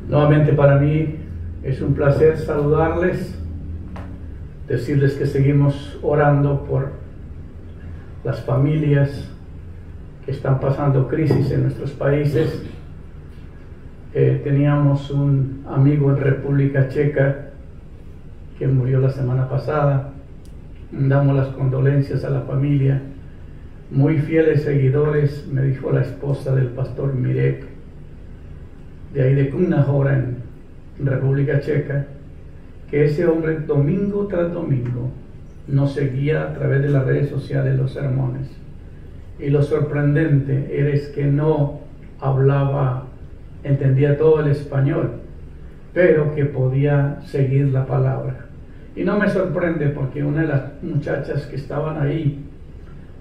Nuevamente para mí es un placer saludarles, decirles que seguimos orando por las familias que están pasando crisis en nuestros países. Teníamos un amigo en República Checa que murió la semana pasada. Damos las condolencias a la familia. Muy fieles seguidores, me dijo la esposa del pastor Mirek, de ahí de Kunahora en República Checa, que ese hombre domingo tras domingo nos seguía a través de las redes sociales los sermones. Y lo sorprendente es que no hablaba, entendía todo el español, pero que podía seguir la palabra. Y no me sorprende porque una de las muchachas que estaban ahí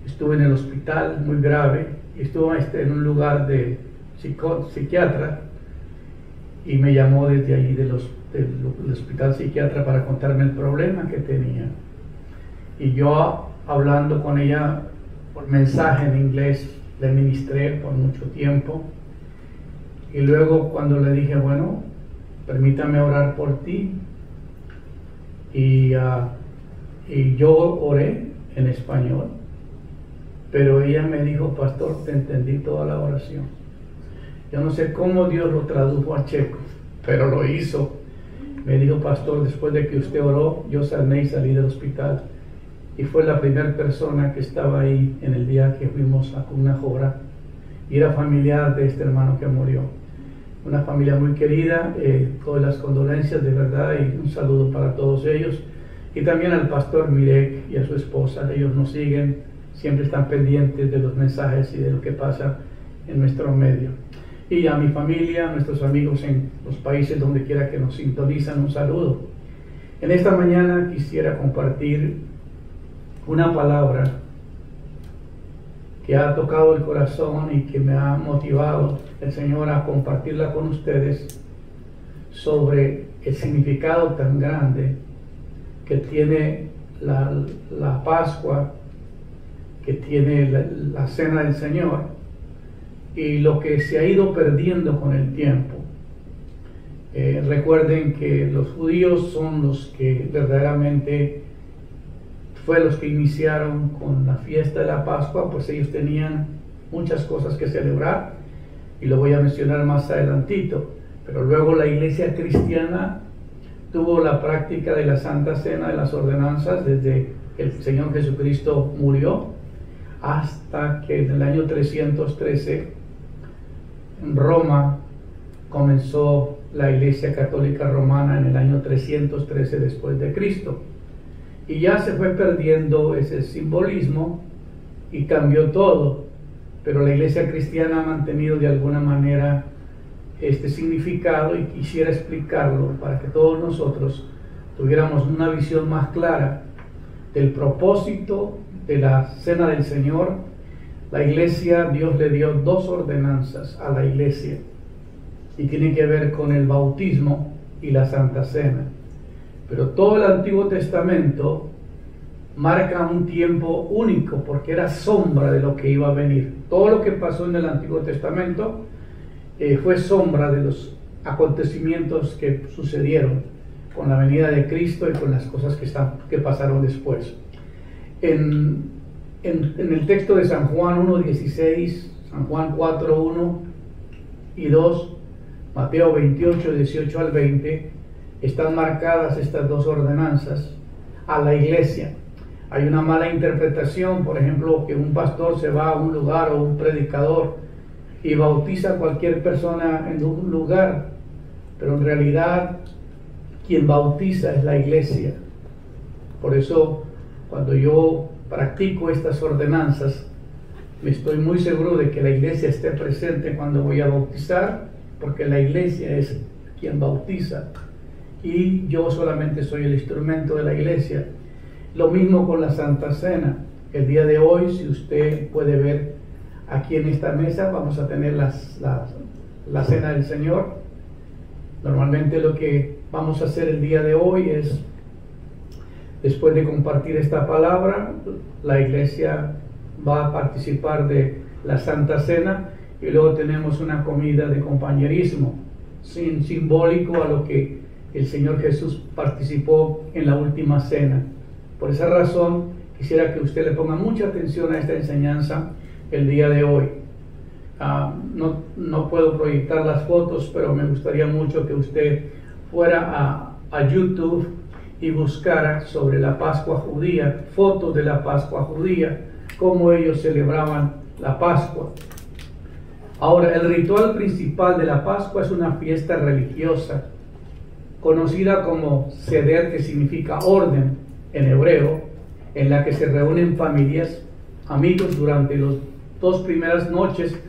estuvo en el hospital muy grave, estuvo en un lugar de psiquiatra, y me llamó desde ahí del hospital psiquiatra para contarme el problema que tenía. Y yo, hablando con ella por mensaje en inglés, le ministré por mucho tiempo. Y luego cuando le dije, bueno, permítame orar por ti, y yo oré en español, pero ella me dijo, pastor, te entendí toda la oración. Yo no sé cómo Dios lo tradujo a checo, pero lo hizo. Me dijo, pastor, después de que usted oró, yo sané y salí del hospital. Y fue la primera persona que estaba ahí en el día que fuimos a Kunahora. Y era familiar de este hermano que murió. Una familia muy querida, todas las condolencias de verdad y un saludo para todos ellos. Y también al pastor Mirek y a su esposa, ellos nos siguen, siempre están pendientes de los mensajes y de lo que pasa en nuestro medio. Y a mi familia, a nuestros amigos en los países donde quiera que nos sintonizan, un saludo. En esta mañana quisiera compartir una palabra que ha tocado el corazón y que me ha motivado el Señor a compartirla con ustedes, sobre el significado tan grande que tiene la Pascua, que tiene la Cena del Señor, y lo que se ha ido perdiendo con el tiempo. Recuerden que los judíos son los que verdaderamente fue los que iniciaron con la fiesta de la Pascua, pues ellos tenían muchas cosas que celebrar, y lo voy a mencionar más adelantito. Pero luego la iglesia cristiana tuvo la práctica de la Santa Cena, de las ordenanzas, desde que el Señor Jesucristo murió, hasta que en el año 313 en Roma comenzó la Iglesia Católica Romana, en el año 313 después de Cristo. Y ya se fue perdiendo ese simbolismo y cambió todo, pero la Iglesia cristiana ha mantenido de alguna manera este significado, y quisiera explicarlo para que todos nosotros tuviéramos una visión más clara del propósito de la Cena del Señor. La iglesia, Dios le dio dos ordenanzas a la iglesia, y tiene que ver con el bautismo y la Santa Cena. Pero todo el Antiguo Testamento marca un tiempo único, porque era sombra de lo que iba a venir. Todo lo que pasó en el Antiguo Testamento fue sombra de los acontecimientos que sucedieron con la venida de Cristo y con las cosas que pasaron después. En el texto de San Juan 1:16, San Juan 4:1 y 2, Mateo 28, 18 al 20, están marcadas estas dos ordenanzas a la iglesia. Hay una mala interpretación, por ejemplo, que un pastor se va a un lugar, o un predicador, y bautiza a cualquier persona en un lugar, pero en realidad quien bautiza es la iglesia. Por eso, cuando yo practico estas ordenanzas, me estoy muy seguro de que la iglesia esté presente cuando voy a bautizar, porque la iglesia es quien bautiza y yo solamente soy el instrumento de la iglesia. Lo mismo con la Santa Cena. El día de hoy, si usted puede ver aquí en esta mesa, vamos a tener la Cena del Señor. Normalmente lo que vamos a hacer el día de hoy es, después de compartir esta palabra, la iglesia va a participar de la Santa Cena, y luego tenemos una comida de compañerismo. simbólico a lo que el Señor Jesús participó en la última cena. Por esa razón quisiera que usted le ponga mucha atención a esta enseñanza el día de hoy. No puedo proyectar las fotos, pero me gustaría mucho que usted fuera a YouTube y buscara sobre la Pascua judía, fotos de la Pascua judía, cómo ellos celebraban la Pascua. Ahora, el ritual principal de la Pascua es una fiesta religiosa, conocida como Seder, que significa orden en hebreo, en la que se reúnen familias, amigos durante las 2 primeras noches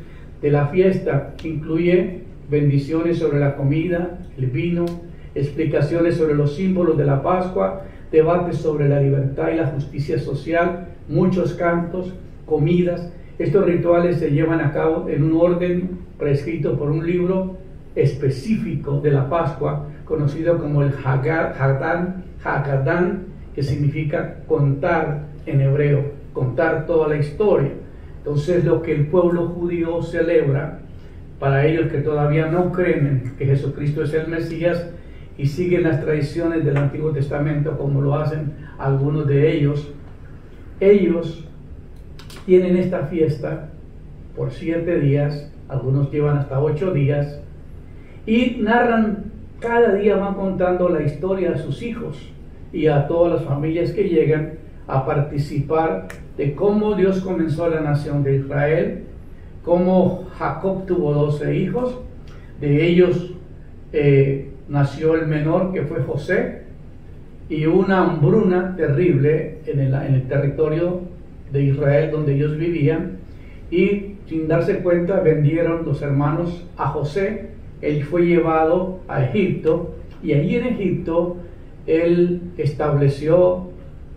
de la fiesta, que incluye bendiciones sobre la comida, el vino, explicaciones sobre los símbolos de la Pascua, debates sobre la libertad y la justicia social, muchos cantos, comidas. Estos rituales se llevan a cabo en un orden prescrito por un libro específico de la Pascua, conocido como el Haggadah, que significa contar en hebreo, contar toda la historia. Entonces, lo que el pueblo judío celebra, para ellos que todavía no creen que Jesucristo es el Mesías y siguen las tradiciones del Antiguo Testamento, como lo hacen algunos de ellos, ellos tienen esta fiesta por 7 días, algunos llevan hasta 8 días, y narran, cada día van contando la historia a sus hijos y a todas las familias que llegan a participar de cómo Dios comenzó la nación de Israel, cómo Jacob tuvo 12 hijos, de ellos nació el menor, que fue José, y una hambruna terrible en el territorio de Israel donde ellos vivían, y sin darse cuenta vendieron los hermanos a José. Él fue llevado a Egipto, y allí en Egipto él estableció,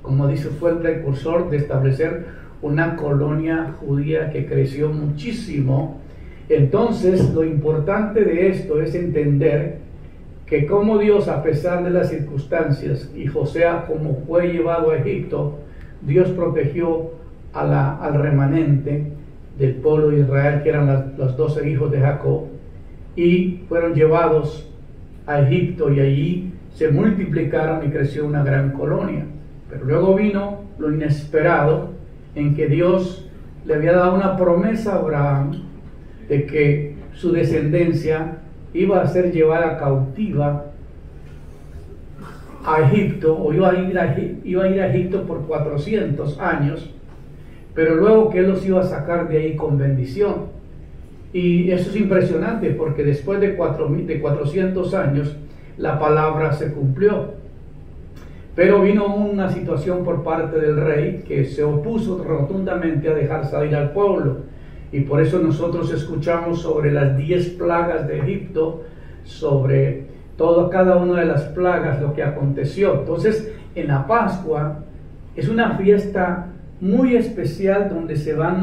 como dice, fue el precursor de establecer una colonia judía que creció muchísimo. Entonces, lo importante de esto es entender que como Dios, a pesar de las circunstancias, y José como fue llevado a Egipto, Dios protegió al remanente del pueblo de Israel, que eran los 12 hijos de Jacob, y fueron llevados a Egipto, y allí se multiplicaron y creció una gran colonia. Pero luego vino lo inesperado, en que Dios le había dado una promesa a Abraham de que su descendencia iba a ser llevada cautiva a Egipto, o iba a ir a Egipto por 400 años, pero luego que Él los iba a sacar de ahí con bendición. Y eso es impresionante, porque después de 400 años la palabra se cumplió. Pero vino una situación por parte del rey que se opuso rotundamente a dejar salir al pueblo, y por eso nosotros escuchamos sobre las 10 plagas de Egipto, sobre cada una de las plagas, lo que aconteció. Entonces, en la Pascua es una fiesta muy especial donde se van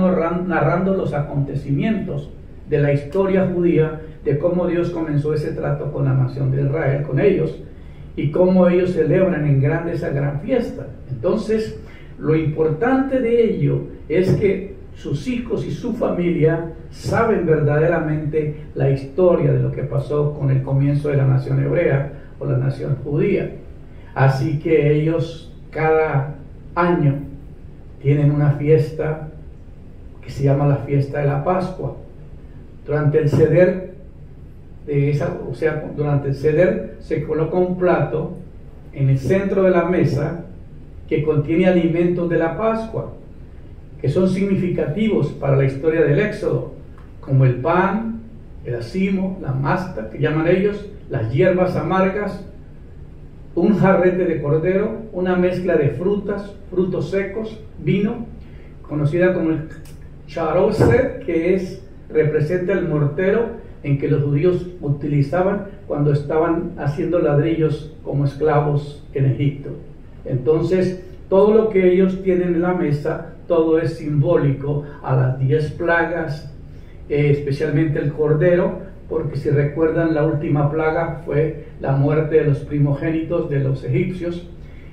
narrando los acontecimientos de la historia judía, de cómo Dios comenzó ese trato con la nación de Israel, con ellos, y cómo ellos celebran en grande esa gran fiesta. Entonces, lo importante de ello es que sus hijos y su familia saben verdaderamente la historia de lo que pasó con el comienzo de la nación hebrea o la nación judía. Así que ellos cada año tienen una fiesta que se llama la fiesta de la Pascua. Durante el Seder durante el Seder se coloca un plato en el centro de la mesa que contiene alimentos de la Pascua, que son significativos para la historia del Éxodo, como el pan, el acimo, la masta, que llaman ellos, las hierbas amargas, un jarrete de cordero, una mezcla de frutas, frutos secos, vino, conocida como el charoset, que representa el mortero en que los judíos utilizaban cuando estaban haciendo ladrillos como esclavos en Egipto. Entonces, todo lo que ellos tienen en la mesa, todo es simbólico a las 10 plagas, especialmente el cordero, porque si recuerdan, la última plaga fue la muerte de los primogénitos de los egipcios,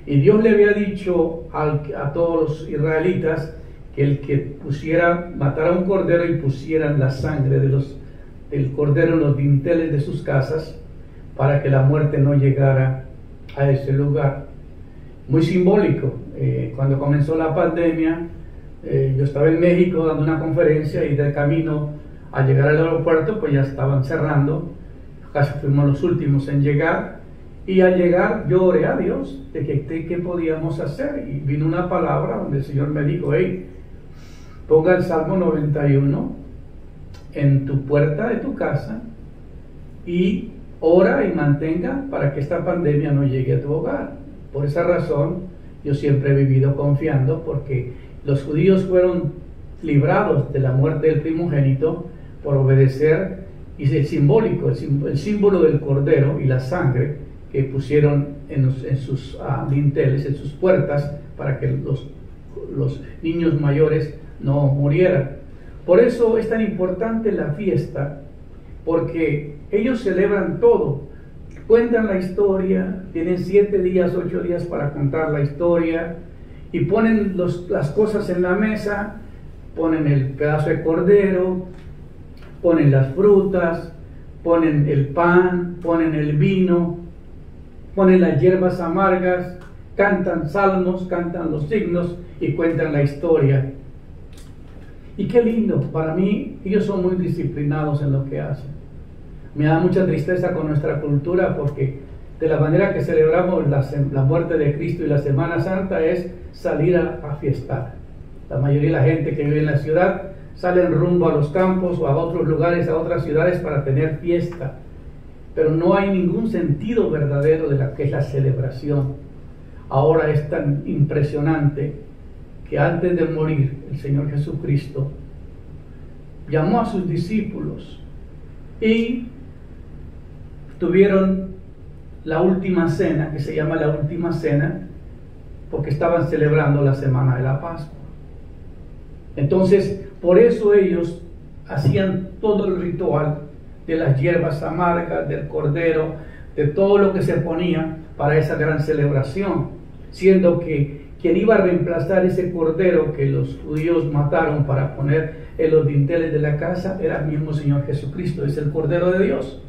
y Dios le había dicho a todos los israelitas que el que matara un cordero y pusieran la sangre de del cordero en los dinteles de sus casas para que la muerte no llegara a ese lugar. Muy simbólico. Cuando comenzó la pandemia, yo estaba en México dando una conferencia y de camino a llegar al aeropuerto pues ya estaban cerrando, casi fuimos los últimos en llegar, y al llegar yo oré a Dios de qué podíamos hacer, y vino una palabra donde el Señor me dijo: hey, ponga el Salmo 91 en tu puerta de tu casa y ora y mantenga para que esta pandemia no llegue a tu hogar. Por esa razón yo siempre he vivido confiando, porque los judíos fueron librados de la muerte del primogénito por obedecer, y es simbólico, el símbolo del cordero y la sangre que pusieron en sus dinteles, en sus puertas, para que los niños mayores no murieran. Por eso es tan importante la fiesta, porque ellos celebran todo, cuentan la historia, tienen 7 días, 8 días para contar la historia, y ponen las cosas en la mesa, ponen el pedazo de cordero, ponen las frutas, ponen el pan, ponen el vino, ponen las hierbas amargas, cantan salmos, cantan los signos y cuentan la historia. Y qué lindo, para mí ellos son muy disciplinados en lo que hacen. Me da mucha tristeza con nuestra cultura, porque de la manera que celebramos la muerte de Cristo y la Semana Santa es salir a fiestar. La mayoría de la gente que vive en la ciudad salen rumbo a los campos o a otros lugares, a otras ciudades, para tener fiesta. Pero no hay ningún sentido verdadero de la que es la celebración. Ahora es tan impresionante que antes de morir el Señor Jesucristo llamó a sus discípulos y tuvieron la última cena, que se llama la última cena, porque estaban celebrando la semana de la Pascua. Entonces, por eso ellos hacían todo el ritual de las hierbas amargas, del cordero, de todo lo que se ponía para esa gran celebración, siendo que quien iba a reemplazar ese cordero que los judíos mataron para poner en los dinteles de la casa era el mismo Señor Jesucristo. Es el Cordero de Dios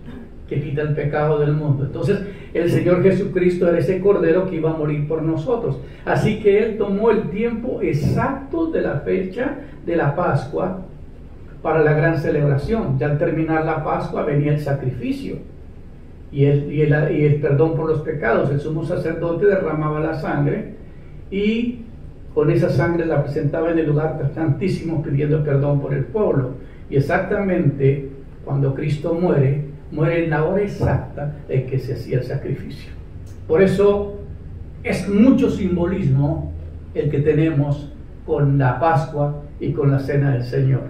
que quita el pecado del mundo. Entonces el Señor Jesucristo era ese cordero que iba a morir por nosotros. Así que Él tomó el tiempo exacto de la fecha de la Pascua para la gran celebración. Ya al terminar la Pascua venía el sacrificio y el perdón por los pecados. El sumo sacerdote derramaba la sangre y con esa sangre la presentaba en el lugar santísimo pidiendo perdón por el pueblo. Y exactamente cuando Cristo muere en la hora exacta en que se hacía el sacrificio. Por eso es mucho simbolismo el que tenemos con la Pascua y con la Cena del Señor.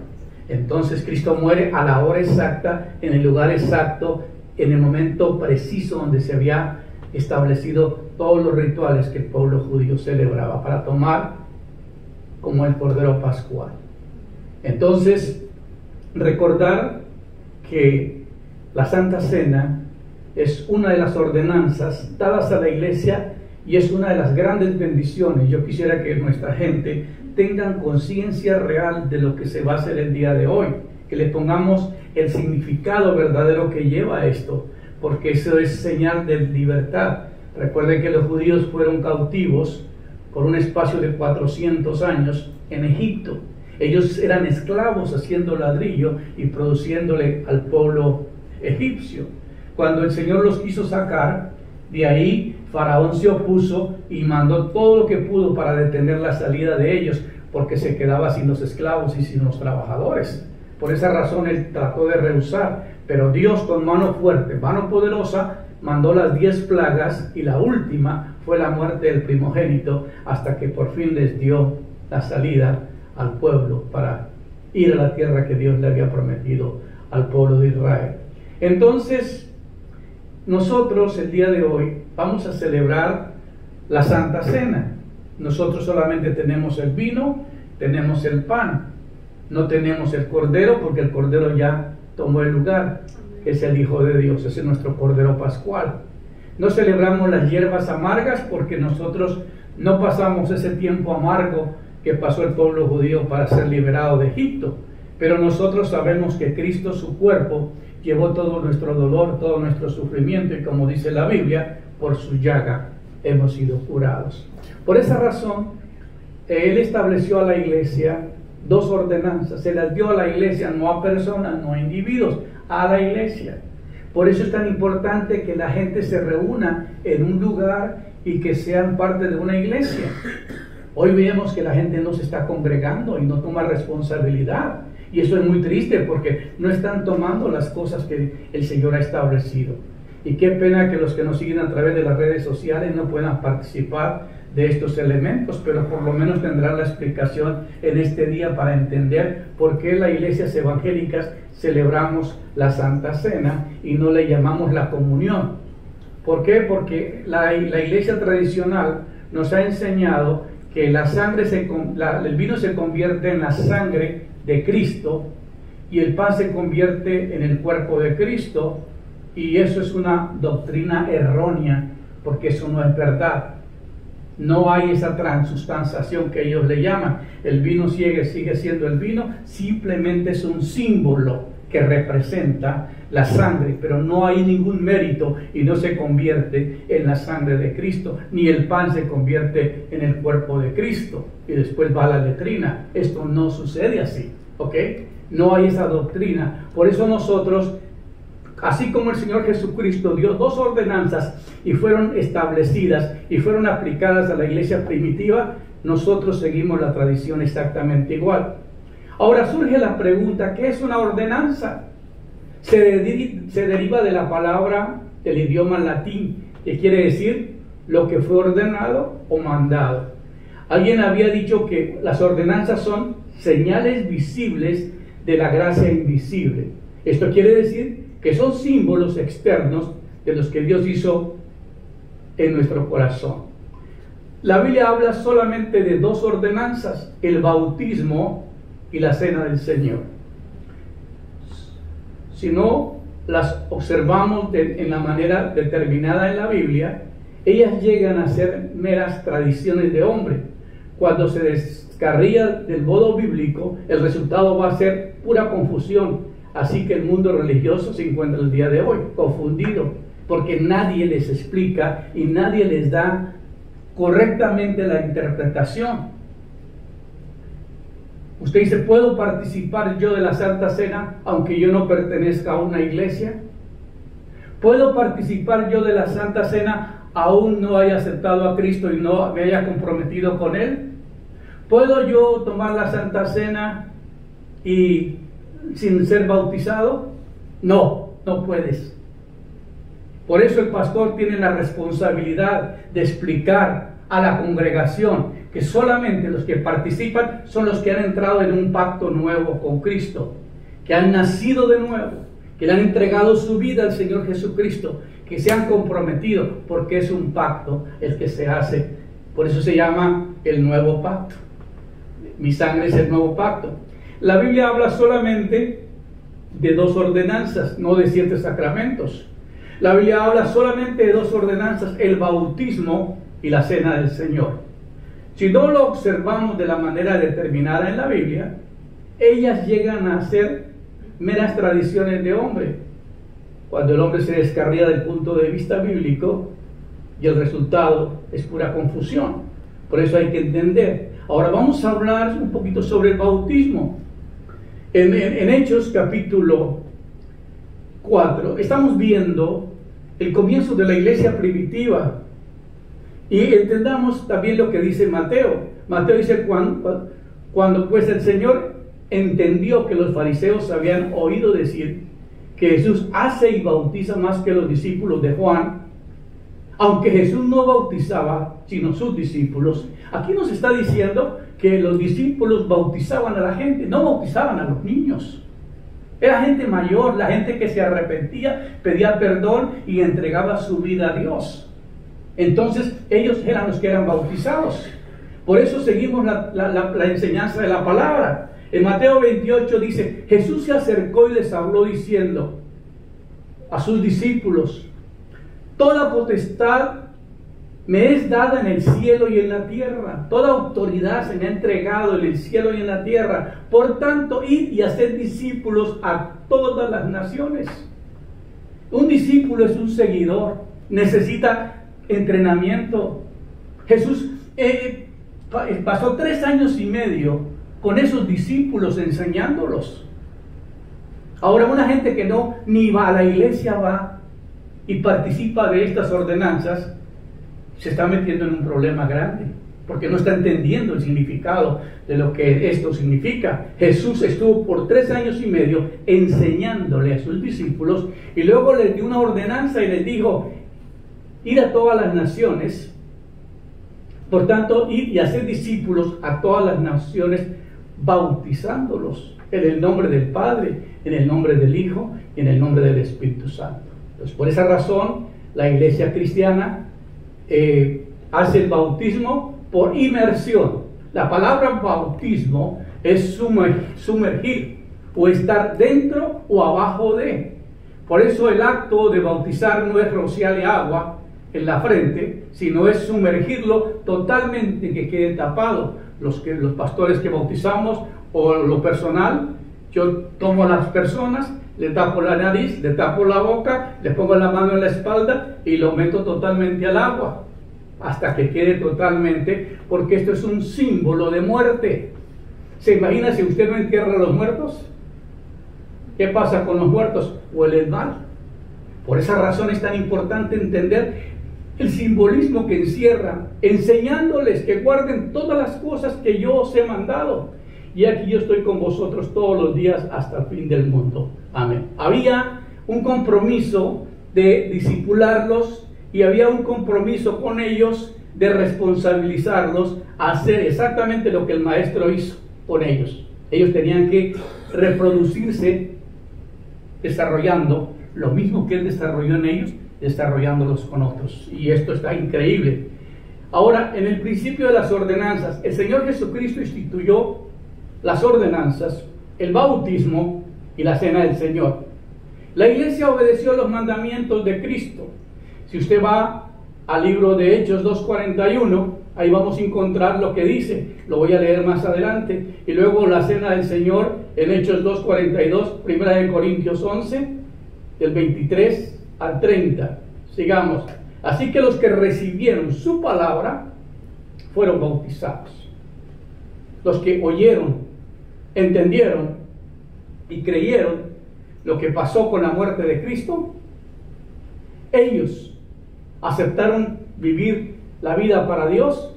Entonces Cristo muere a la hora exacta, en el lugar exacto, en el momento preciso donde se había establecido todos los rituales que el pueblo judío celebraba para tomar como el Cordero Pascual. Entonces, recordar que la Santa Cena es una de las ordenanzas dadas a la Iglesia y es una de las grandes bendiciones. Yo quisiera que nuestra gente tengan conciencia real de lo que se va a hacer el día de hoy, que le pongamos el significado verdadero que lleva esto, porque eso es señal de libertad. Recuerden que los judíos fueron cautivos por un espacio de 400 años en Egipto. Ellos eran esclavos haciendo ladrillo y produciéndole al pueblo egipcio. Cuando el Señor los quiso sacar de ahí, Faraón se opuso y mandó todo lo que pudo para detener la salida de ellos, porque se quedaba sin los esclavos y sin los trabajadores. Por esa razón él trató de rehusar, pero Dios con mano fuerte, mano poderosa, mandó las 10 plagas y la última fue la muerte del primogénito, hasta que por fin les dio la salida al pueblo para ir a la tierra que Dios le había prometido al pueblo de Israel. Entonces, nosotros el día de hoy vamos a celebrar la Santa Cena. Nosotros solamente tenemos el vino, tenemos el pan, no tenemos el cordero, porque el cordero ya tomó el lugar, que es el Hijo de Dios, ese es nuestro Cordero Pascual. No celebramos las hierbas amargas porque nosotros no pasamos ese tiempo amargo que pasó el pueblo judío para ser liberado de Egipto. Pero nosotros sabemos que Cristo, su cuerpo, llevó todo nuestro dolor, todo nuestro sufrimiento, y como dice la Biblia, por su llaga hemos sido curados. Por esa razón, Él estableció a la iglesia dos ordenanzas. Se las dio a la iglesia, no a personas, no a individuos, a la iglesia. Por eso es tan importante que la gente se reúna en un lugar y que sean parte de una iglesia. Hoy vemos que la gente no se está congregando y no toma responsabilidad. Y eso es muy triste porque no están tomando las cosas que el Señor ha establecido. Y qué pena que los que nos siguen a través de las redes sociales no puedan participar de estos elementos, pero por lo menos tendrán la explicación en este día para entender por qué las iglesias evangélicas celebramos la Santa Cena y no le llamamos la comunión. ¿Por qué? Porque la iglesia tradicional nos ha enseñado que la sangre el vino se convierte en la sangre de Cristo y el pan se convierte en el cuerpo de Cristo, y eso es una doctrina errónea porque eso no es verdad. No hay esa transustanciación que ellos le llaman. El vino sigue siendo el vino, simplemente es un símbolo que representa la sangre, pero no hay ningún mérito y no se convierte en la sangre de Cristo, ni el pan se convierte en el cuerpo de Cristo. Y después va la letrina. Esto no sucede así, ¿ok? No hay esa doctrina. Por eso nosotros, así como el Señor Jesucristo dio dos ordenanzas y fueron establecidas y fueron aplicadas a la iglesia primitiva, nosotros seguimos la tradición exactamente igual. Ahora surge la pregunta, ¿qué es una ordenanza? Se deriva de la palabra del idioma latín, que quiere decir lo que fue ordenado o mandado. Alguien había dicho que las ordenanzas son señales visibles de la gracia invisible. Esto quiere decir que son símbolos externos de los que Dios hizo en nuestro corazón. La Biblia habla solamente de dos ordenanzas: el bautismo y la cena del Señor. Si no las observamos en la manera determinada en la Biblia, ellas llegan a ser meras tradiciones de hombre. Cuando se descarría del modo bíblico, el resultado va a ser pura confusión. Así que el mundo religioso se encuentra el día de hoy confundido, porque nadie les explica y nadie les da correctamente la interpretación. Usted dice, ¿puedo participar yo de la Santa Cena aunque yo no pertenezca a una iglesia? ¿Puedo participar yo de la Santa Cena aún no haya aceptado a Cristo y no me haya comprometido con Él? ¿Puedo yo tomar la Santa Cena y sin ser bautizado? No, no puedes. Por eso el pastor tiene la responsabilidad de explicar a la congregación que solamente los que participan son los que han entrado en un pacto nuevo con Cristo, que han nacido de nuevo, que le han entregado su vida al Señor Jesucristo, que se han comprometido, porque es un pacto el que se hace. Por eso se llama el nuevo pacto. Mi sangre es el nuevo pacto. La Biblia habla solamente de dos ordenanzas, no de 7 sacramentos. La Biblia habla solamente de dos ordenanzas: el bautismo y la cena del Señor. Si no lo observamos de la manera determinada en la Biblia, ellas llegan a ser meras tradiciones de hombre, cuando el hombre se descarría del punto de vista bíblico, y el resultado es pura confusión. Por eso hay que entender. Ahora vamos a hablar un poquito sobre el bautismo. En Hechos capítulo 4 estamos viendo el comienzo de la iglesia primitiva, y entendamos también lo que dice Mateo. Mateo dice, cuando pues el Señor entendió que los fariseos habían oído decir que Jesús hace y bautiza más que los discípulos de Juan, aunque Jesús no bautizaba sino sus discípulos. Aquí nos está diciendo que los discípulos bautizaban a la gente, no bautizaban a los niños. Era gente mayor, la gente que se arrepentía, pedía perdón y entregaba su vida a Dios. Entonces ellos eran los que eran bautizados. Por eso seguimos la enseñanza de la palabra. En Mateo 28 dice, Jesús se acercó y les habló diciendo a sus discípulos: toda potestad me es dada en el cielo y en la tierra. Toda autoridad se me ha entregado en el cielo y en la tierra. Por tanto, id y haced discípulos a todas las naciones. Un discípulo es un seguidor, necesita entrenamiento. Jesús pasó 3 años y medio con esos discípulos enseñándolos. Ahora una gente que no ni va a la iglesia va y participa de estas ordenanzas, se está metiendo en un problema grande, porque no está entendiendo el significado de lo que esto significa. Jesús estuvo por 3 años y medio enseñándole a sus discípulos, y luego les dio una ordenanza y les dijo: id a todas las naciones. Por tanto, id y haced discípulos a todas las naciones, bautizándolos en el nombre del Padre, en el nombre del Hijo y en el nombre del Espíritu Santo. Entonces, por esa razón, la iglesia cristiana hace el bautismo por inmersión. La palabra bautismo es sumergir, o estar dentro o abajo de. Por eso el acto de bautizar no es rociarle agua en la frente, sino es sumergirlo totalmente, que quede tapado. Los pastores que bautizamos, o lo personal, yo tomo a las personas, le tapo la nariz, le tapo la boca, le pongo la mano en la espalda y lo meto totalmente al agua hasta que quede totalmente, porque esto es un símbolo de muerte. ¿Se imagina si usted no entierra a los muertos? ¿Qué pasa con los muertos? Huelen mal. Por esa razón es tan importante entender el simbolismo que encierra, enseñándoles que guarden todas las cosas que yo os he mandado. Y aquí yo estoy con vosotros todos los días hasta el fin del mundo. Amén. Había un compromiso de discipularlos y había un compromiso con ellos de responsabilizarlos a hacer exactamente lo que el maestro hizo con ellos. Ellos tenían que reproducirse desarrollando lo mismo que él desarrolló en ellos, desarrollándolos con otros. Y esto está increíble. Ahora, en el principio de las ordenanzas, el Señor Jesucristo instituyó las ordenanzas, el bautismo y la cena del Señor. La iglesia obedeció los mandamientos de Cristo. Si usted va al libro de Hechos 2:41, ahí vamos a encontrar lo que dice. Lo voy a leer más adelante. Y luego la cena del Señor en Hechos 2:42, 1 Corintios 11, del 23 al 30. Sigamos. Así que los que recibieron su palabra fueron bautizados. Los que oyeron, entendieron y creyeron lo que pasó con la muerte de Cristo, ellos aceptaron vivir la vida para Dios,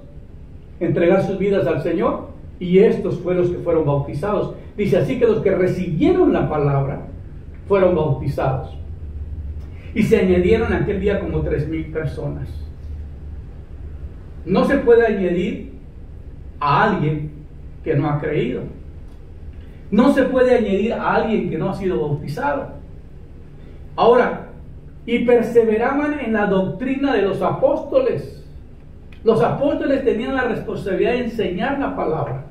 entregar sus vidas al Señor, y estos fueron los que fueron bautizados. Dice, así que los que recibieron la palabra fueron bautizados. Y se añadieron aquel día como 3,000 personas. No se puede añadir a alguien que no ha creído. No se puede añadir a alguien que no ha sido bautizado. Ahora, y perseveraban en la doctrina de los apóstoles. Los apóstoles tenían la responsabilidad de enseñar la palabra.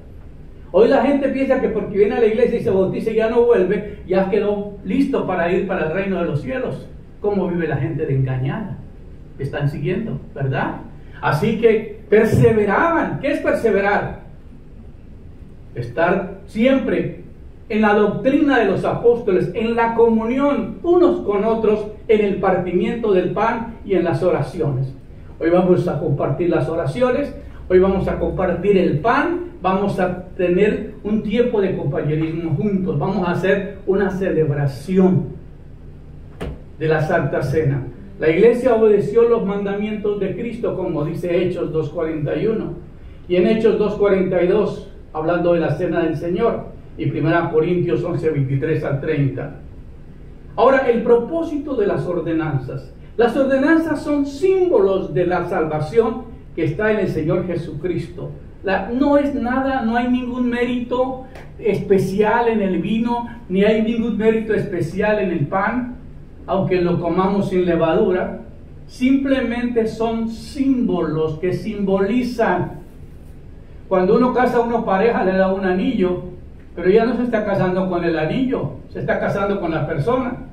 Hoy la gente piensa que porque viene a la iglesia y se bautiza y ya no vuelve, ya quedó listo para ir para el reino de los cielos. ¿Cómo vive la gente de engañada? Están siguiendo, ¿verdad? Así que perseveraban. ¿Qué es perseverar? Estar siempre en la doctrina de los apóstoles, en la comunión unos con otros, en el partimiento del pan y en las oraciones. Hoy vamos a compartir las oraciones, hoy vamos a compartir el pan, vamos a tener un tiempo de compañerismo juntos, vamos a hacer una celebración de la Santa Cena. La iglesia obedeció los mandamientos de Cristo, como dice Hechos 2:41, y en Hechos 2:42, hablando de la Cena del Señor, y 1 Corintios 11:23 al 30. Ahora, el propósito de las ordenanzas. Las ordenanzas son símbolos de la salvación que está en el Señor Jesucristo. No es nada, no hay ningún mérito especial en el vino, ni hay ningún mérito especial en el pan, aunque lo comamos sin levadura. Simplemente son símbolos que simbolizan. Cuando uno casa a una pareja, le da un anillo, pero ya no se está casando con el anillo, se está casando con la persona.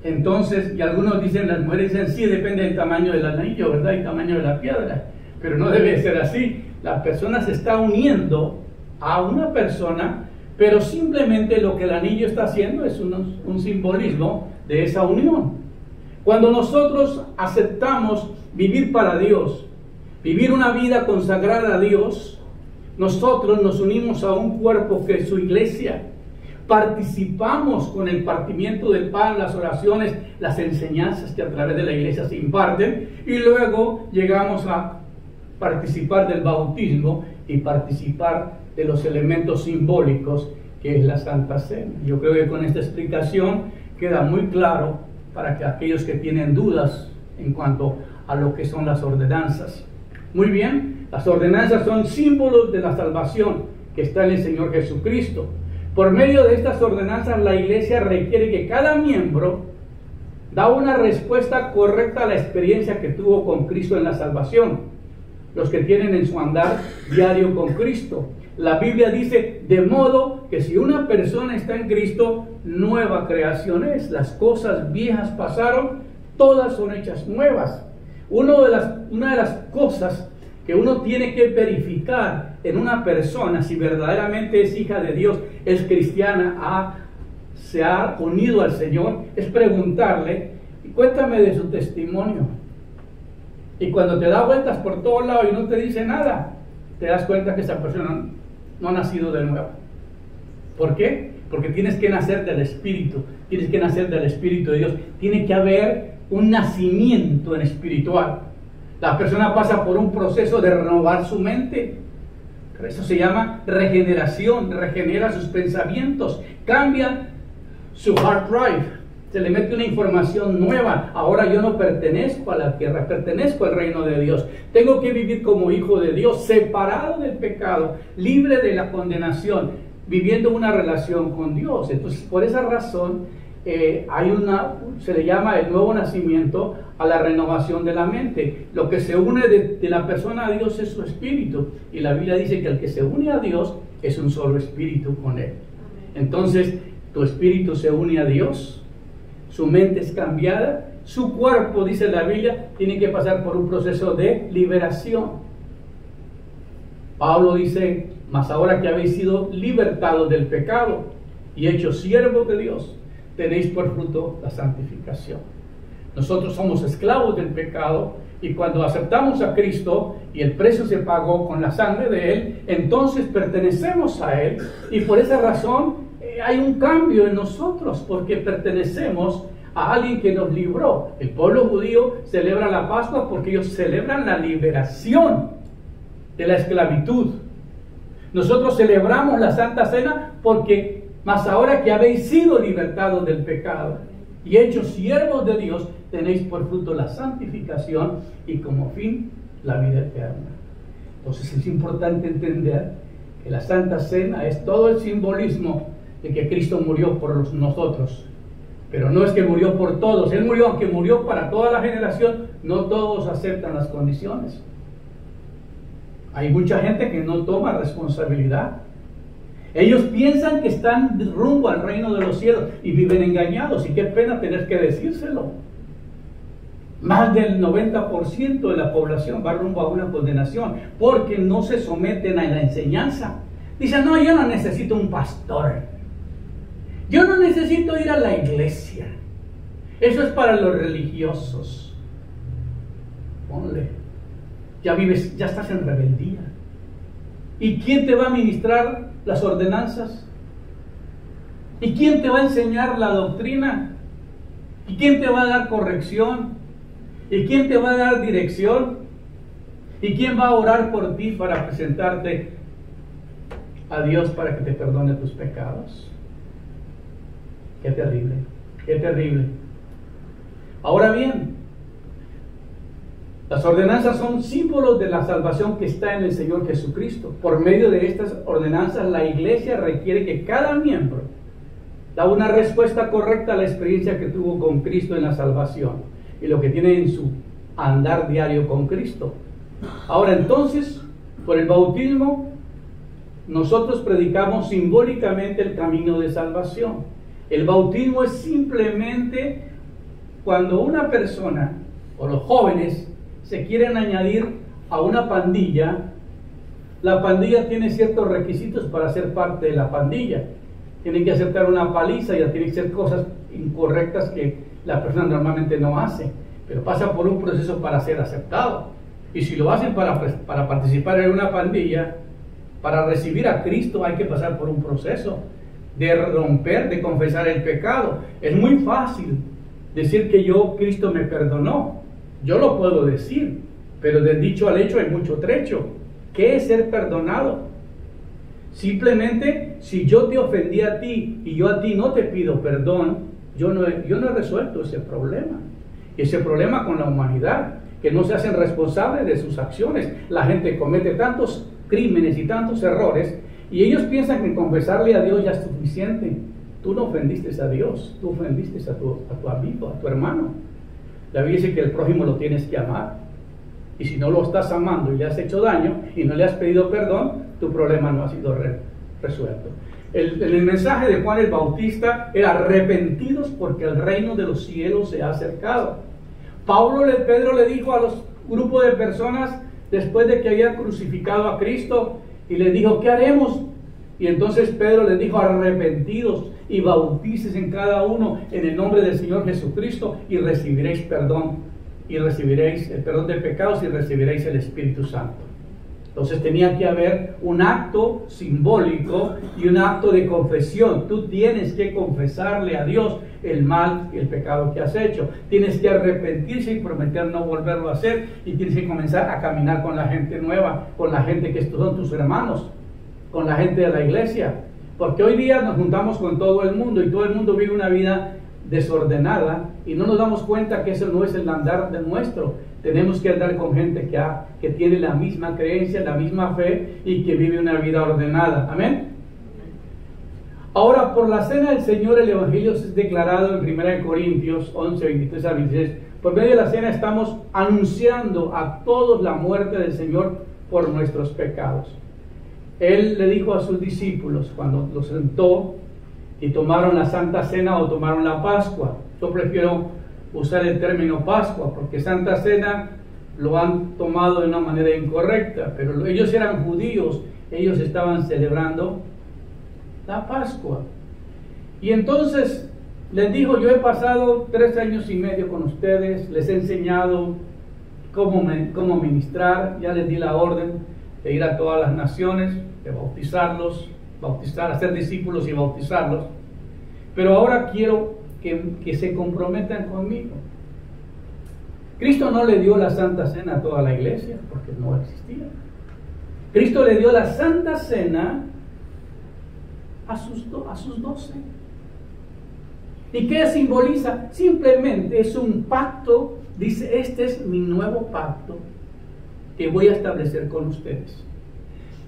Entonces, y algunos dicen, las mujeres dicen, sí, depende del tamaño del anillo, ¿verdad? Y tamaño de la piedra. Pero no debe ser así. La persona se está uniendo a una persona, pero simplemente lo que el anillo está haciendo es un simbolismo de esa unión. Cuando nosotros aceptamos vivir para Dios, vivir una vida consagrada a Dios, nosotros nos unimos a un cuerpo que es su iglesia. Participamos con el partimiento del pan, las oraciones, las enseñanzas que a través de la iglesia se imparten, y luego llegamos a participar del bautismo y participar de los elementos simbólicos que es la Santa Cena. Yo creo que con esta explicación queda muy claro para que aquellos que tienen dudas en cuanto a lo que son las ordenanzas. Muy bien, las ordenanzas son símbolos de la salvación que está en el Señor Jesucristo. Por medio de estas ordenanzas, la iglesia requiere que cada miembro da una respuesta correcta a la experiencia que tuvo con Cristo en la salvación. Los que tienen en su andar diario con Cristo. La Biblia dice, de modo que si una persona está en Cristo, nueva creación es. Las cosas viejas pasaron, todas son hechas nuevas. Una de las cosas que uno tiene que verificar en una persona, si verdaderamente es hija de Dios, es cristiana, se ha unido al Señor, es preguntarle, cuéntame de su testimonio. Y cuando te da vueltas por todos lados y no te dice nada, te das cuenta que esa persona no ha nacido de nuevo. ¿Por qué? Porque tienes que nacer del Espíritu, tienes que nacer del Espíritu de Dios. Tiene que haber un nacimiento en espiritual. La persona pasa por un proceso de renovar su mente. Eso se llama regeneración, regenera sus pensamientos, cambia su hard drive. Se le mete una información nueva. Ahora yo no pertenezco a la tierra, pertenezco al reino de Dios. Tengo que vivir como hijo de Dios, separado del pecado, libre de la condenación, viviendo una relación con Dios. Entonces, por esa razón, se le llama el nuevo nacimiento a la renovación de la mente. Lo que se une de la persona a Dios es su espíritu. Y la Biblia dice que el que se une a Dios es un solo espíritu con Él. Entonces, tu espíritu se une a Dios. Su mente es cambiada, su cuerpo, dice la Biblia, tiene que pasar por un proceso de liberación. Pablo dice, mas ahora que habéis sido libertados del pecado y hechos siervos de Dios, tenéis por fruto la santificación. Nosotros somos esclavos del pecado y cuando aceptamos a Cristo y el precio se pagó con la sangre de Él, entonces pertenecemos a Él y por esa razón hay un cambio en nosotros porque pertenecemos a alguien que nos libró. El pueblo judío celebra la Pascua porque ellos celebran la liberación de la esclavitud. Nosotros celebramos la Santa Cena porque, mas ahora que habéis sido libertados del pecado y hechos siervos de Dios, tenéis por fruto la santificación y como fin la vida eterna. Entonces es importante entender que la Santa Cena es todo el simbolismo de que Cristo murió por nosotros, pero no es que murió por todos. Él murió, aunque murió para toda la generación, no todos aceptan las condiciones. Hay mucha gente que no toma responsabilidad. Ellos piensan que están rumbo al reino de los cielos y viven engañados, y qué pena tener que decírselo. Más del 90% de la población va rumbo a una condenación porque no se someten a la enseñanza. Dicen, no, yo no necesito un pastor. Yo no necesito ir a la iglesia. Eso es para los religiosos. Ponle. Ya vives, ya estás en rebeldía. ¿Y quién te va a ministrar las ordenanzas? ¿Y quién te va a enseñar la doctrina? ¿Y quién te va a dar corrección? ¿Y quién te va a dar dirección? ¿Y quién va a orar por ti para presentarte a Dios para que te perdone tus pecados? Qué terrible, qué terrible. Ahora bien, las ordenanzas son símbolos de la salvación que está en el Señor Jesucristo. Por medio de estas ordenanzas, la iglesia requiere que cada miembro da una respuesta correcta a la experiencia que tuvo con Cristo en la salvación y lo que tiene en su andar diario con Cristo. Ahora entonces, por el bautismo, nosotros predicamos simbólicamente el camino de salvación. El bautismo es simplemente cuando una persona o los jóvenes se quieren añadir a una pandilla, la pandilla tiene ciertos requisitos para ser parte de la pandilla. Tienen que aceptar una paliza y tienen que hacer cosas incorrectas que la persona normalmente no hace, pero pasa por un proceso para ser aceptado. Y si lo hacen para participar en una pandilla, para recibir a Cristo hay que pasar por un proceso de romper, de confesar el pecado. Es muy fácil decir que Cristo me perdonó. Yo lo puedo decir, pero del dicho al hecho hay mucho trecho. ¿Qué es ser perdonado? Simplemente, si yo te ofendí a ti y yo a ti no te pido perdón, yo no he resuelto ese problema. Ese problema con la humanidad, que no se hacen responsables de sus acciones. La gente comete tantos crímenes y tantos errores y ellos piensan que confesarle a Dios ya es suficiente. Tú no ofendiste a Dios, tú ofendiste a tu amigo, a tu hermano. La Biblia dice que el prójimo lo tienes que amar. Y si no lo estás amando y le has hecho daño y no le has pedido perdón, tu problema no ha sido resuelto. El mensaje de Juan el Bautista era: arrepentidos porque el reino de los cielos se ha acercado. Pedro le dijo a los grupos de personas después de que había crucificado a Cristo y le dijo: ¿qué haremos? Y entonces Pedro les dijo: arrepentidos y bautícense en cada uno en el nombre del Señor Jesucristo y recibiréis perdón, y recibiréis el perdón de pecados y recibiréis el Espíritu Santo. Entonces tenía que haber un acto simbólico y un acto de confesión. Tú tienes que confesarle a Dios el mal y el pecado que has hecho. Tienes que arrepentirse y prometer no volverlo a hacer, y tienes que comenzar a caminar con la gente nueva, con la gente que son tus hermanos, con la gente de la iglesia. Porque hoy día nos juntamos con todo el mundo y todo el mundo vive una vida desordenada y no nos damos cuenta que eso no es el andar de nuestro. Tenemos que andar con gente que tiene la misma creencia, la misma fe y que vive una vida ordenada. Amén. Ahora, por la cena del Señor, el Evangelio es declarado en 1 Corintios 11, 23 a 26. Por medio de la cena estamos anunciando a todos la muerte del Señor por nuestros pecados. Él le dijo a sus discípulos cuando los sentó y tomaron la Santa Cena o tomaron la Pascua. Yo prefiero usar el término Pascua porque Santa Cena lo han tomado de una manera incorrecta, pero ellos eran judíos, ellos estaban celebrando la Pascua. Y entonces les dijo: yo he pasado 3 años y medio con ustedes, les he enseñado cómo ministrar, ya les di la orden de ir a todas las naciones, de bautizarlos, hacer discípulos y bautizarlos, pero ahora quiero que se comprometan conmigo. Cristo no le dio la Santa Cena a toda la iglesia porque no existía. Cristo le dio la Santa Cena a sus 12. ¿Y qué simboliza? Simplemente es un pacto. Dice: este es mi nuevo pacto que voy a establecer con ustedes.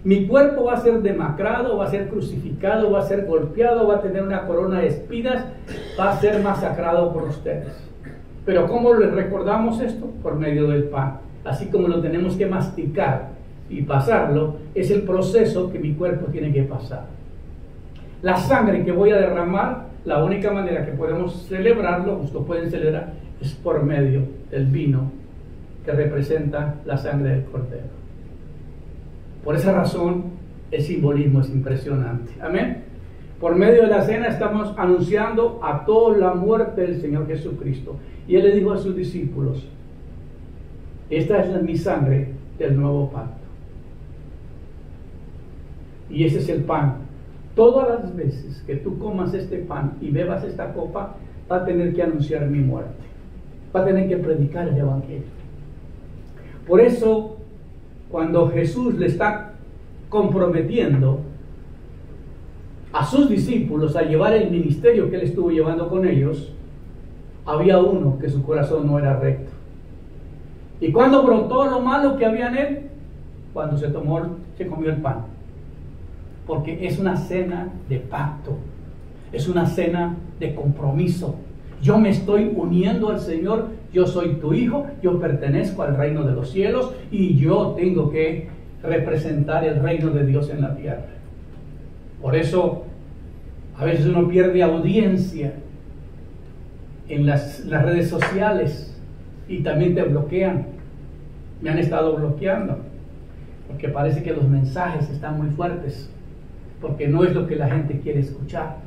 Mi cuerpo va a ser demacrado, va a ser crucificado, va a ser golpeado, va a tener una corona de espinas, va a ser masacrado por ustedes. Pero ¿cómo les recordamos esto? Por medio del pan. Así como lo tenemos que masticar y pasarlo, es el proceso que mi cuerpo tiene que pasar. La sangre que voy a derramar, la única manera que podemos celebrarlo, ustedes pueden celebrar, es por medio del vino que representa la sangre del Cordero. Por esa razón, el simbolismo es impresionante. Amén. Por medio de la cena estamos anunciando a todos la muerte del Señor Jesucristo. Y Él le dijo a sus discípulos: esta es mi sangre del nuevo pacto. Y ese es el pan. Todas las veces que tú comas este pan y bebas esta copa, va a tener que anunciar mi muerte. Va a tener que predicar el Evangelio. Por eso, cuando Jesús le está comprometiendo a sus discípulos a llevar el ministerio que Él estuvo llevando con ellos, había uno que su corazón no era recto. ¿Y cuando brotó lo malo que había en él? Cuando se comió el pan. Porque es una cena de pacto, es una cena de compromiso. Yo me estoy uniendo al Señor, yo soy tu hijo, yo pertenezco al reino de los cielos y yo tengo que representar el reino de Dios en la tierra. Por eso a veces uno pierde audiencia en las redes sociales y también te bloquean. Me han estado bloqueando porque parece que los mensajes están muy fuertes, porque no es lo que la gente quiere escuchar.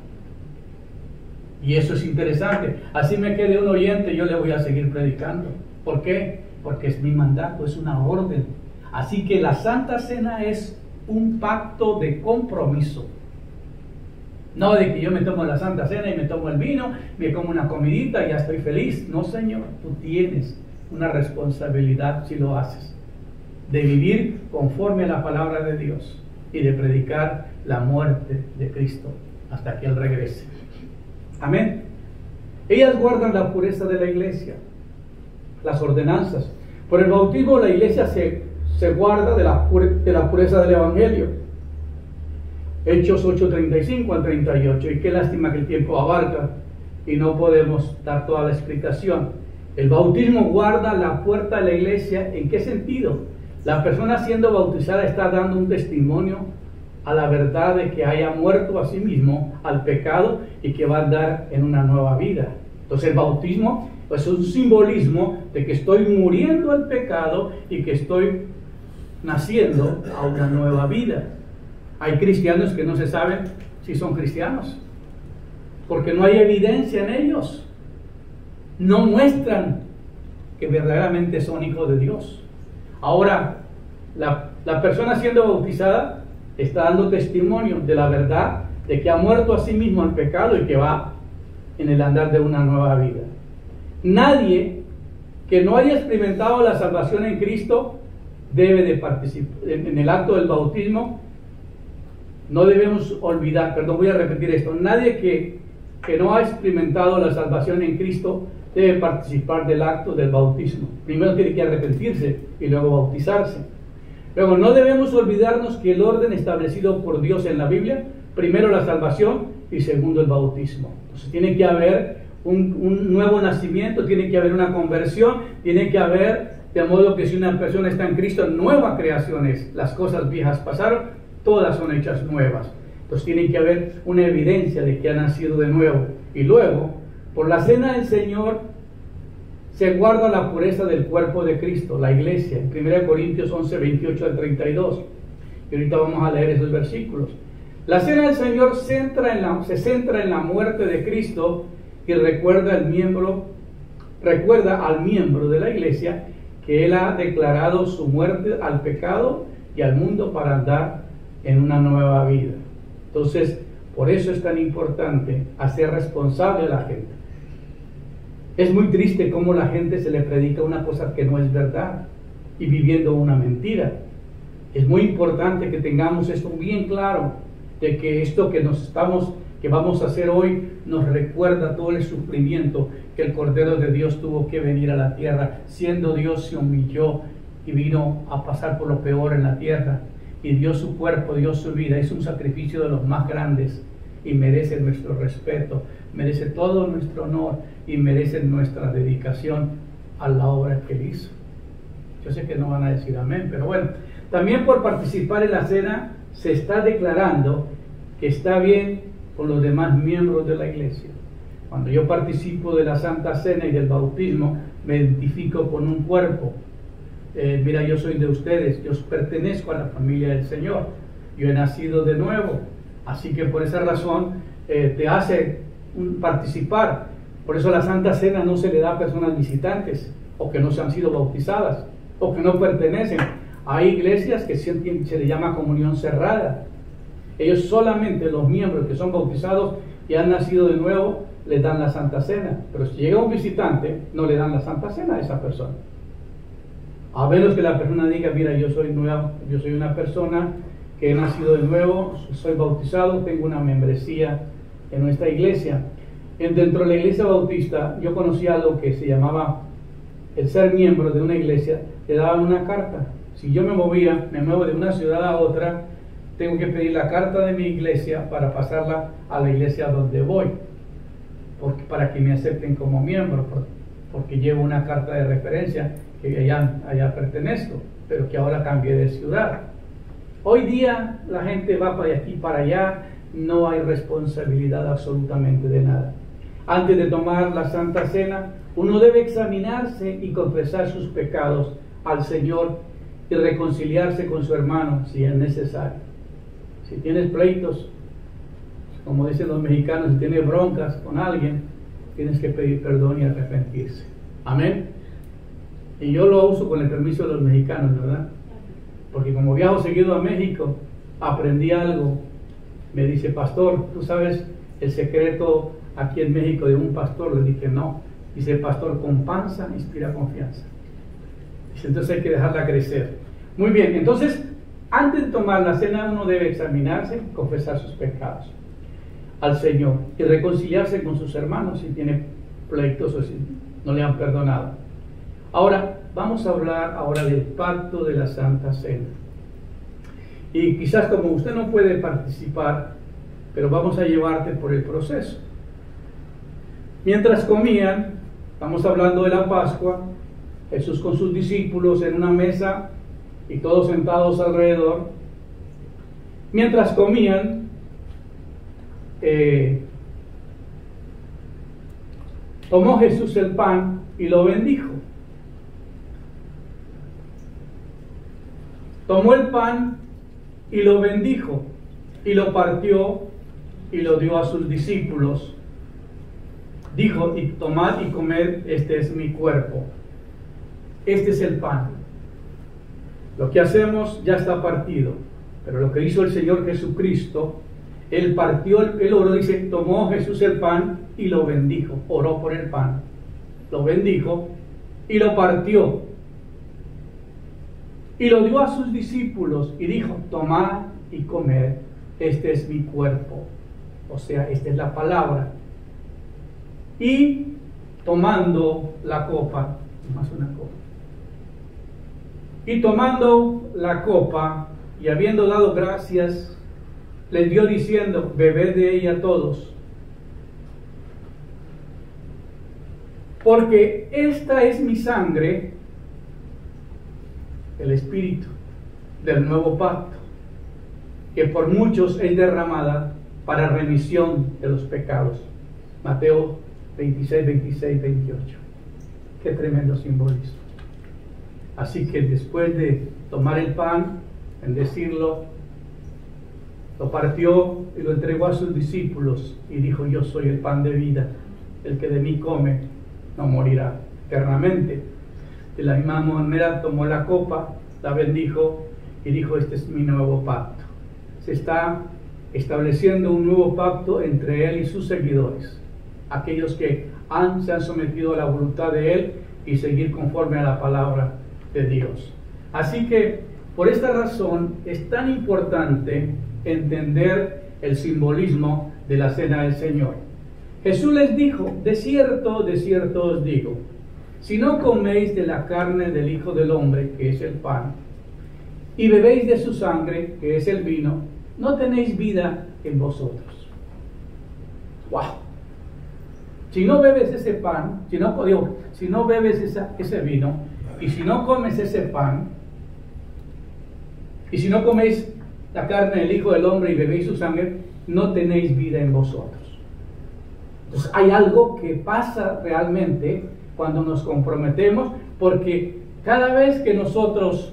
Y eso es interesante. Así me quede un oyente, yo le voy a seguir predicando. ¿Por qué? Porque es mi mandato, es una orden. Así que la Santa Cena es un pacto de compromiso. No de que yo me tomo la Santa Cena y me tomo el vino, me como una comidita y ya estoy feliz. No, Señor, tú tienes una responsabilidad si lo haces, de vivir conforme a la palabra de Dios y de predicar la muerte de Cristo hasta que Él regrese. Amén. Ellas guardan la pureza de la iglesia, las ordenanzas. Por el bautismo la iglesia se guarda de la pureza del evangelio. Hechos 8:35 al 38. Y qué lástima que el tiempo abarca y no podemos dar toda la explicación. El bautismo guarda la puerta de la iglesia. ¿En qué sentido? La persona siendo bautizada está dando un testimonio a la verdad de que haya muerto a sí mismo al pecado y que va a andar en una nueva vida. Entonces el bautismo es un simbolismo de que estoy muriendo al pecado y que estoy naciendo a una nueva vida. Hay cristianos que no se saben si son cristianos porque no hay evidencia en ellos. No muestran que verdaderamente son hijos de Dios. Ahora, la persona siendo bautizada está dando testimonio de la verdad de que ha muerto a sí mismo al pecado y que va en el andar de una nueva vida. Nadie que no haya experimentado la salvación en Cristo debe de participar en el acto del bautismo. No debemos olvidar, perdón, voy a repetir esto. Nadie que no ha experimentado la salvación en Cristo debe participar del acto del bautismo. Primero tiene que arrepentirse y luego bautizarse. Luego, no debemos olvidarnos que el orden establecido por Dios en la Biblia, primero la salvación y segundo el bautismo. Entonces tiene que haber un nuevo nacimiento, tiene que haber una conversión, tiene que haber, de modo que si una persona está en Cristo, nueva creación es. Las cosas viejas pasaron, todas son hechas nuevas. Entonces tiene que haber una evidencia de que ha nacido de nuevo. Y luego, por la cena del Señor, se guarda la pureza del cuerpo de Cristo, la iglesia, en 1 Corintios 11, 28 al 32. Y ahorita vamos a leer esos versículos. La cena del Señor se centra en la muerte de Cristo y recuerda al miembro de la iglesia que Él ha declarado su muerte al pecado y al mundo para andar en una nueva vida. Entonces, por eso es tan importante hacer responsable a la gente. Es muy triste cómo la gente se le predica una cosa que no es verdad y viviendo una mentira. Es muy importante que tengamos esto bien claro, de que esto que vamos a hacer hoy nos recuerda todo el sufrimiento que el Cordero de Dios tuvo que venir a la tierra. Siendo Dios, se humilló y vino a pasar por lo peor en la tierra y dio su cuerpo, dio su vida. Es un sacrificio de los más grandes y merece nuestro respeto, merece todo nuestro honor y merece nuestra dedicación a la obra que Él hizo. Yo sé que no van a decir amén, pero bueno, también por participar en la cena se está declarando que está bien con los demás miembros de la iglesia. Cuando yo participo de la Santa Cena y del bautismo, me identifico con un cuerpo. Mira, yo soy de ustedes, yo pertenezco a la familia del Señor, yo he nacido de nuevo, así que por esa razón te hace participar. Por eso la Santa Cena no se le da a personas visitantes o que no se han sido bautizadas o que no pertenecen. Hay iglesias que se le llama comunión cerrada. Ellos solamente, los miembros que son bautizados y han nacido de nuevo, les dan la Santa Cena. Pero si llega un visitante, no le dan la Santa Cena a esa persona. A menos que la persona diga, mira, yo soy una persona que he nacido de nuevo, soy bautizado, tengo una membresía en nuestra iglesia. Dentro de la iglesia bautista, yo conocí algo que se llamaba el ser miembro de una iglesia. Te daban una carta. Si yo me muevo de una ciudad a otra, tengo que pedir la carta de mi iglesia para pasarla a la iglesia donde voy, para que me acepten como miembro, porque llevo una carta de referencia que allá pertenezco, pero que ahora cambié de ciudad. Hoy día la gente va para aquí para allá, no hay responsabilidad absolutamente de nada. Antes de tomar la Santa Cena, uno debe examinarse y confesar sus pecados al Señor y reconciliarse con su hermano si es necesario. Si tienes pleitos, como dicen los mexicanos, si tienes broncas con alguien, tienes que pedir perdón y arrepentirse. Amén. Y yo lo uso con el permiso de los mexicanos, ¿verdad? Porque como viajo seguido a México, aprendí algo. Me dice, pastor, ¿tú sabes el secreto aquí en México de un pastor? Le dije, no. Dice, pastor, con panza inspira confianza. Dice, entonces hay que dejarla crecer. Muy bien, entonces, antes de tomar la cena, uno debe examinarse, confesar sus pecados al Señor y reconciliarse con sus hermanos si tiene pleitos o si no le han perdonado. Ahora, vamos a hablar ahora del pacto de la Santa Cena. Y quizás como usted no puede participar, pero vamos a llevarte por el proceso. Mientras comían, estamos hablando de la Pascua, Jesús con sus discípulos en una mesa y todos sentados alrededor. Mientras comían, tomó Jesús el pan y lo bendijo. Tomó el pan y lo bendijo y lo partió y lo dio a sus discípulos. Dijo, y tomad y comed, este es mi cuerpo. Este es el pan. Lo que hacemos ya está partido, pero lo que hizo el Señor Jesucristo, Él partió, Él oró, dice, tomó Jesús el pan y lo bendijo, oró por el pan, lo bendijo y lo partió y lo dio a sus discípulos y dijo, tomad y comed, este es mi cuerpo, o sea, esta es la palabra. Y tomando la copa, más una copa, y tomando la copa y habiendo dado gracias, les dio diciendo, bebed de ella todos, porque esta es mi sangre, el espíritu del nuevo pacto, que por muchos es derramada para remisión de los pecados. Mateo 26, 26, 28. Qué tremendo simbolismo. Así que después de tomar el pan, bendecirlo, lo partió y lo entregó a sus discípulos y dijo, yo soy el pan de vida, el que de mí come no morirá eternamente. De la misma manera tomó la copa, la bendijo y dijo, este es mi nuevo pacto. Se está estableciendo un nuevo pacto entre Él y sus seguidores, aquellos que se han sometido a la voluntad de Él y seguir conforme a la palabra de Dios. Así que por esta razón es tan importante entender el simbolismo de la cena del Señor. Jesús les dijo, de cierto os digo, si no coméis de la carne del Hijo del Hombre, que es el pan, y bebéis de su sangre, que es el vino, no tenéis vida en vosotros. ¡Wow! Si no bebes ese pan, si no bebes ese vino, y si no comes ese pan, y si no coméis la carne del Hijo del Hombre y bebéis su sangre, no tenéis vida en vosotros. Entonces hay algo que pasa realmente cuando nos comprometemos, porque cada vez que nosotros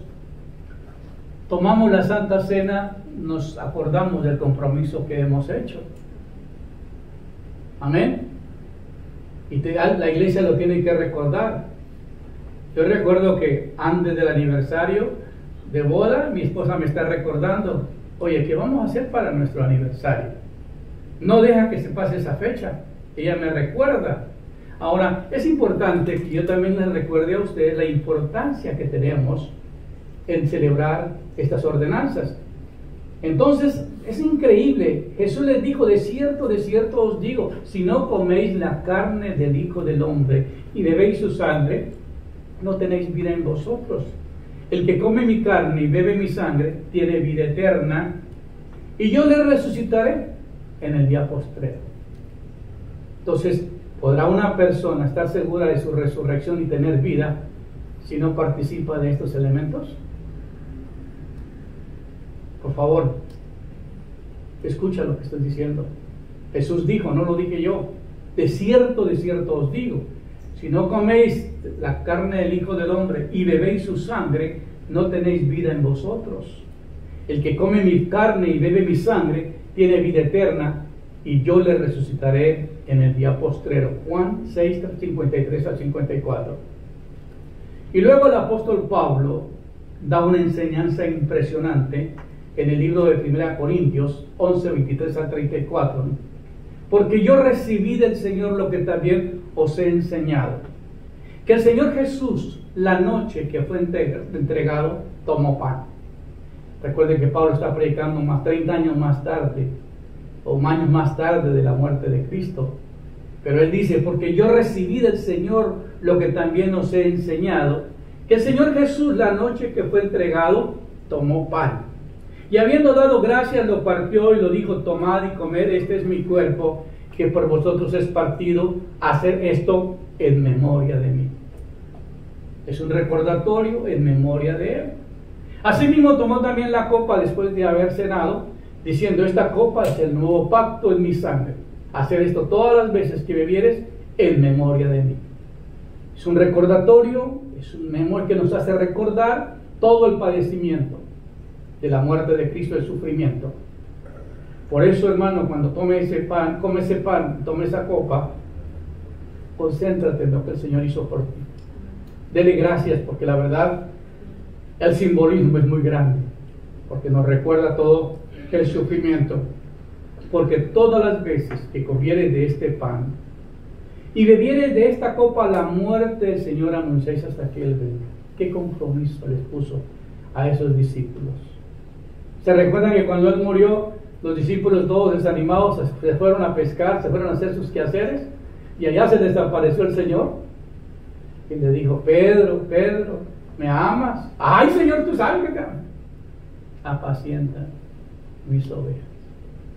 tomamos la Santa Cena, nos acordamos del compromiso que hemos hecho. Amén. Y la iglesia lo tiene que recordar. Yo recuerdo que antes del aniversario de boda, mi esposa me está recordando, oye, ¿qué vamos a hacer para nuestro aniversario? No deja que se pase esa fecha. Ella me recuerda. Ahora, es importante que yo también les recuerde a ustedes la importancia que tenemos en celebrar estas ordenanzas. Entonces, es increíble. Jesús les dijo, de cierto os digo, si no coméis la carne del Hijo del Hombre y bebéis su sangre, no tenéis vida en vosotros. El que come mi carne y bebe mi sangre tiene vida eterna, y yo le resucitaré en el día postrero. Entonces, ¿podrá una persona estar segura de su resurrección y tener vida si no participa de estos elementos? Por favor, escucha lo que estoy diciendo. Jesús dijo, no lo dije yo. de cierto os digo, si no coméis la carne del Hijo del Hombre y bebéis su sangre, no tenéis vida en vosotros. El que come mi carne y bebe mi sangre tiene vida eterna, y yo le resucitaré en el día postrero. Juan 6, 53 al 54. Y luego el apóstol Pablo da una enseñanza impresionante en el libro de 1 Corintios 11, 23 al 34. Porque yo recibí del Señor lo que también os he enseñado, que el Señor Jesús, la noche que fue entregado, tomó pan. Recuerden que Pablo está predicando más 30 años más tarde, o años más tarde de la muerte de Cristo. Pero él dice, porque yo recibí del Señor lo que también os he enseñado, que el Señor Jesús, la noche que fue entregado, tomó pan. Y habiendo dado gracias, lo partió y lo dijo, tomad y comed, este es mi cuerpo, que por vosotros es partido, hacer esto en memoria de mí. Es un recordatorio en memoria de él. Asimismo tomó también la copa después de haber cenado, diciendo, esta copa es el nuevo pacto en mi sangre. Hacer esto todas las veces que bebieres en memoria de mí. Es un recordatorio, es un memoria que nos hace recordar todo el padecimiento de la muerte de Cristo, el sufrimiento. Por eso, hermano, cuando come ese pan, tome esa copa, concéntrate en lo que el Señor hizo por ti. Dele gracias, porque la verdad, el simbolismo es muy grande, porque nos recuerda todo el sufrimiento. Porque todas las veces que comieres de este pan y bebieres de esta copa, la muerte del Señor anunciáis hasta que Él venga. ¿Qué compromiso les puso a esos discípulos? ¿Se recuerdan que cuando Él murió, los discípulos todos desanimados se fueron a pescar, se fueron a hacer sus quehaceres, y allá se desapareció el Señor? Y le dijo, Pedro, ¿me amas? Ay, Señor, tú sabes que te amo. Apacienta mis ovejas.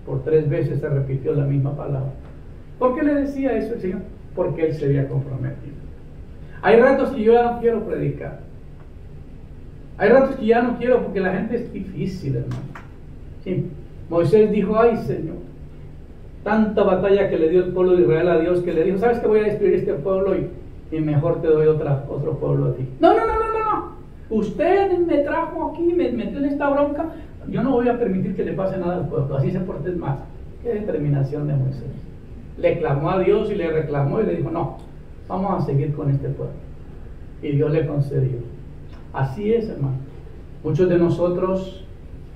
Por 3 veces se repitió la misma palabra. ¿Por qué le decía eso el Señor? Porque Él se había comprometido. Hay ratos que yo ya no quiero predicar. Hay ratos que ya no quiero porque la gente es difícil, hermano. Sí. Moisés dijo, ay, Señor, tanta batalla que le dio el pueblo de Israel a Dios, que le dijo, ¿sabes que voy a destruir este pueblo y mejor te doy otro pueblo a ti? No. Usted me trajo aquí, me metió en esta bronca. Yo no voy a permitir que le pase nada al pueblo. Así se porten más. Qué determinación de Moisés. Le clamó a Dios y le reclamó y le dijo, no, vamos a seguir con este pueblo. Y Dios le concedió. Así es, hermano. Muchos de nosotros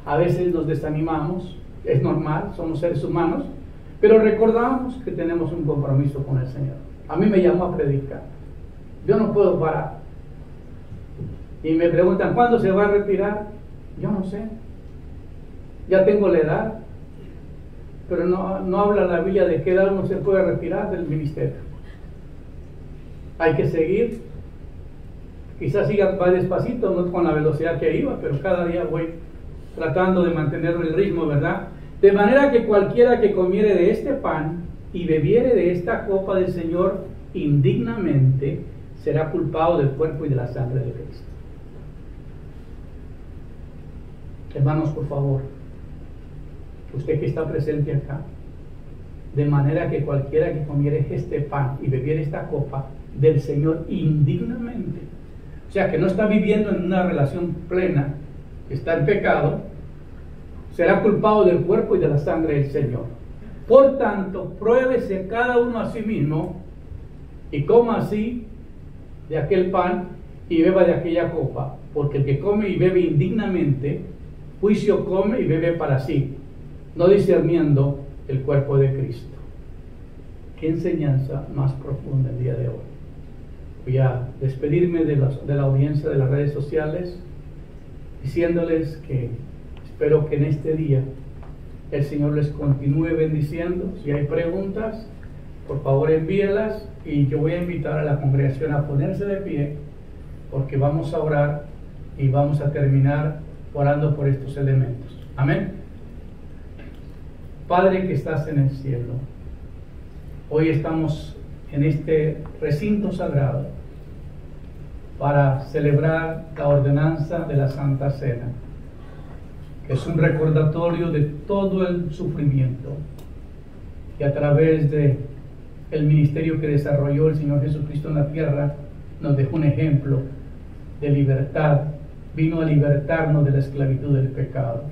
a veces nos desanimamos. Es normal, somos seres humanos. Pero recordamos que tenemos un compromiso con el Señor. A mí me llamó a predicar. Yo no puedo parar. Y me preguntan, ¿cuándo se va a retirar? Yo no sé. Ya tengo la edad. Pero no habla la Biblia de qué edad uno se puede retirar del ministerio. Hay que seguir. Quizás siga más despacito, no con la velocidad que iba, pero cada día voy tratando de mantener el ritmo, ¿verdad? De manera que cualquiera que comiere de este pan y bebiere de esta copa del Señor indignamente, será culpado del cuerpo y de la sangre de Cristo. Hermanos, por favor, usted que está presente acá, de manera que cualquiera que comiere este pan y bebiere esta copa del Señor indignamente, o sea que no está viviendo en una relación plena, está en pecado, será culpado del cuerpo y de la sangre del Señor. Por tanto, pruébese cada uno a sí mismo y coma así de aquel pan y beba de aquella copa, porque el que come y bebe indignamente, juicio come y bebe para sí, no discerniendo el cuerpo de Cristo. Qué enseñanza más profunda el día de hoy. Voy a despedirme de la audiencia de las redes sociales, diciéndoles que espero que en este día el Señor les continúe bendiciendo. Si hay preguntas, por favor envíelas, y yo voy a invitar a la congregación a ponerse de pie, porque vamos a orar y vamos a terminar orando por estos elementos. Amén. Padre que estás en el cielo, hoy estamos en este recinto sagrado para celebrar la ordenanza de la Santa Cena, que es un recordatorio de todo el sufrimiento que a través de el ministerio que desarrolló el Señor Jesucristo en la tierra, nos dejó un ejemplo de libertad. Vino a libertarnos de la esclavitud del pecado.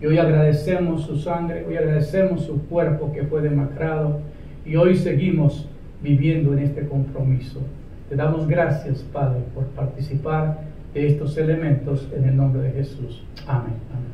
Y hoy agradecemos su sangre, hoy agradecemos su cuerpo que fue demacrado, y hoy seguimos viviendo en este compromiso. Te damos gracias, Padre, por participar de estos elementos en el nombre de Jesús. Amén. Amén.